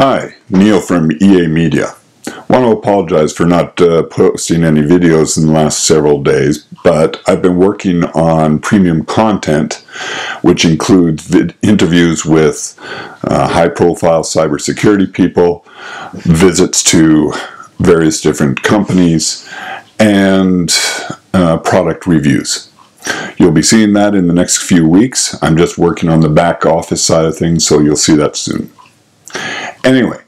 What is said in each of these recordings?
Hi, Neil from EA Media. I want to apologize for not posting any videos in the last several days, but I've been working on premium content, which includes interviews with high-profile cybersecurity people, visits to various different companies, and product reviews. You'll be seeing that in the next few weeks. I'm just working on the back office side of things, so you'll see that soon. Anyway,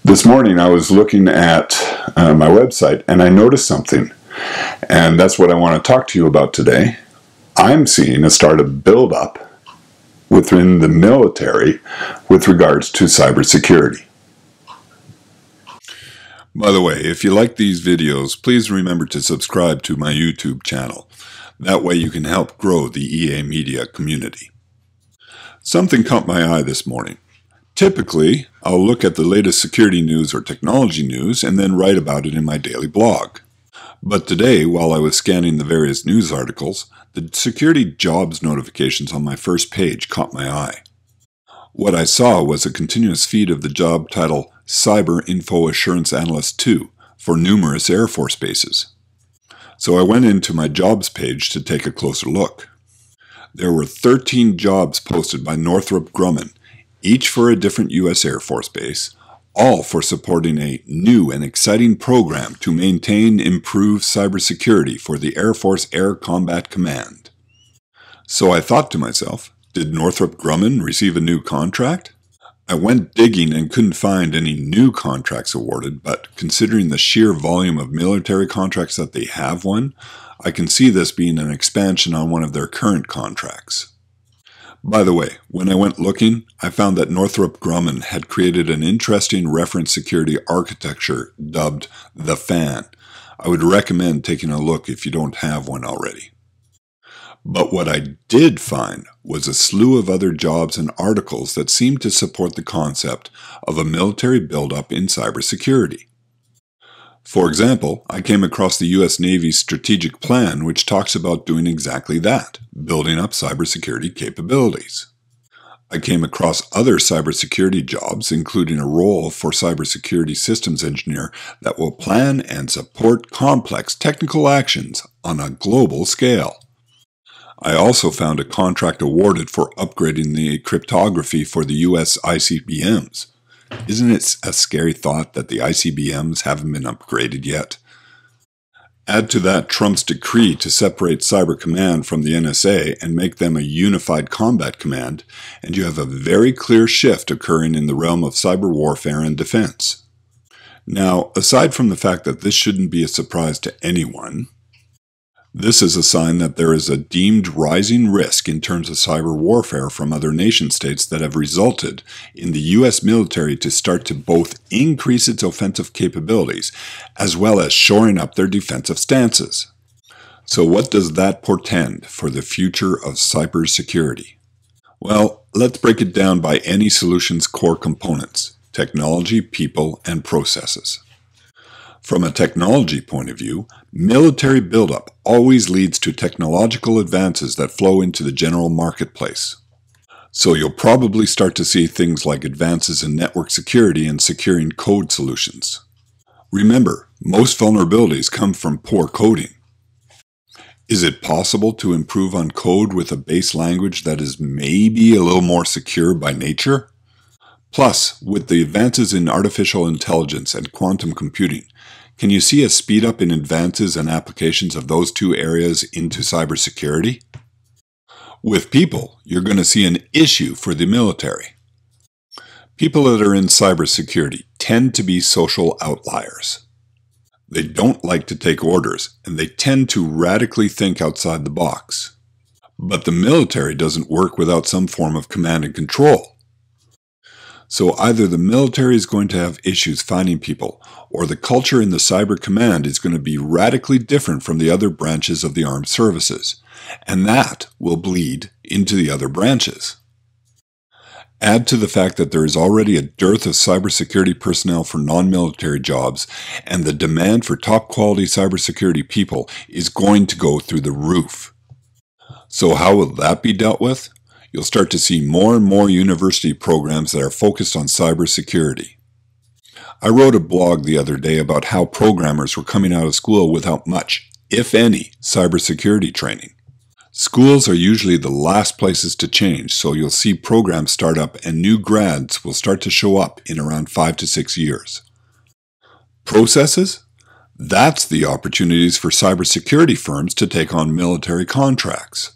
this morning I was looking at my website and I noticed something, and that's what I want to talk to you about today. I'm seeing a startup build-up within the military with regards to cybersecurity. By the way, if you like these videos, please remember to subscribe to my YouTube channel. That way you can help grow the EA Media community. Something caught my eye this morning. Typically, I'll look at the latest security news or technology news and then write about it in my daily blog. But today, while I was scanning the various news articles, the security jobs notifications on my first page caught my eye. What I saw was a continuous feed of the job title Cyber Info Assurance Analyst 2 for numerous Air Force bases. So I went into my jobs page to take a closer look. There were 13 jobs posted by Northrop Grumman, each for a different U.S. Air Force base, all for supporting a new and exciting program to maintain improved cybersecurity for the Air Force Air Combat Command. So I thought to myself, did Northrop Grumman receive a new contract? I went digging and couldn't find any new contracts awarded, but considering the sheer volume of military contracts that they have won, I can see this being an expansion on one of their current contracts. By the way, when I went looking, I found that Northrop Grumman had created an interesting reference security architecture dubbed the FAN. I would recommend taking a look if you don't have one already. But what I did find was a slew of other jobs and articles that seemed to support the concept of a military buildup in cybersecurity. For example, I came across the U.S. Navy's strategic plan, which talks about doing exactly that, building up cybersecurity capabilities. I came across other cybersecurity jobs, including a role for cybersecurity systems engineer that will plan and support complex technical actions on a global scale. I also found a contract awarded for upgrading the cryptography for the U.S. ICBMs. Isn't it a scary thought that the ICBMs haven't been upgraded yet? Add to that Trump's decree to separate Cyber Command from the NSA and make them a unified combat command, and you have a very clear shift occurring in the realm of cyber warfare and defense. Now, aside from the fact that this shouldn't be a surprise to anyone, this is a sign that there is a deemed rising risk in terms of cyber warfare from other nation-states that have resulted in the U.S. military to start to both increase its offensive capabilities as well as shoring up their defensive stances. So what does that portend for the future of cybersecurity? Well, let's break it down by any solution's core components: technology, people, and processes. From a technology point of view, military buildup always leads to technological advances that flow into the general marketplace. So you'll probably start to see things like advances in network security and securing code solutions. Remember, most vulnerabilities come from poor coding. Is it possible to improve on code with a base language that is maybe a little more secure by nature? Plus, with the advances in artificial intelligence and quantum computing, can you see a speed up in advances and applications of those two areas into cybersecurity? With people, you're going to see an issue for the military. People that are in cybersecurity tend to be social outliers. They don't like to take orders, and they tend to radically think outside the box. But the military doesn't work without some form of command and control. So either the military is going to have issues finding people, or the culture in the cyber command is going to be radically different from the other branches of the armed services, and that will bleed into the other branches. Add to the fact that there is already a dearth of cybersecurity personnel for non-military jobs, and the demand for top-quality cybersecurity people is going to go through the roof. So how will that be dealt with? you'll start to see more and more university programs that are focused on cybersecurity. I wrote a blog the other day about how programmers were coming out of school without much, if any, cybersecurity training. Schools are usually the last places to change, so you'll see programs start up and new grads will start to show up in around 5 to 6 years. Processes? That's the opportunities for cybersecurity firms to take on military contracts.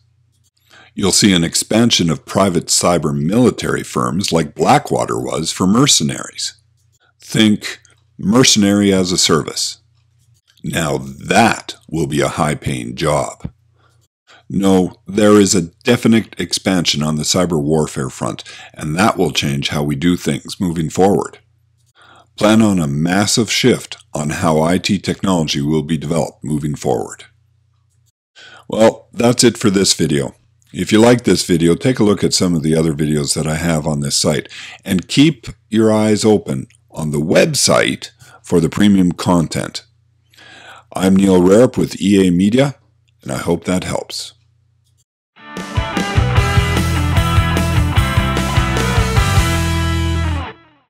You'll see an expansion of private cyber military firms like Blackwater was for mercenaries. Think mercenary as a service. Now that will be a high-paying job. No, there is a definite expansion on the cyber warfare front, and that will change how we do things moving forward. Plan on a massive shift on how IT technology will be developed moving forward. Well, that's it for this video. If you like this video, take a look at some of the other videos that I have on this site, and keep your eyes open on the website for the premium content. I'm Neil Rarup with EA Media, and I hope that helps.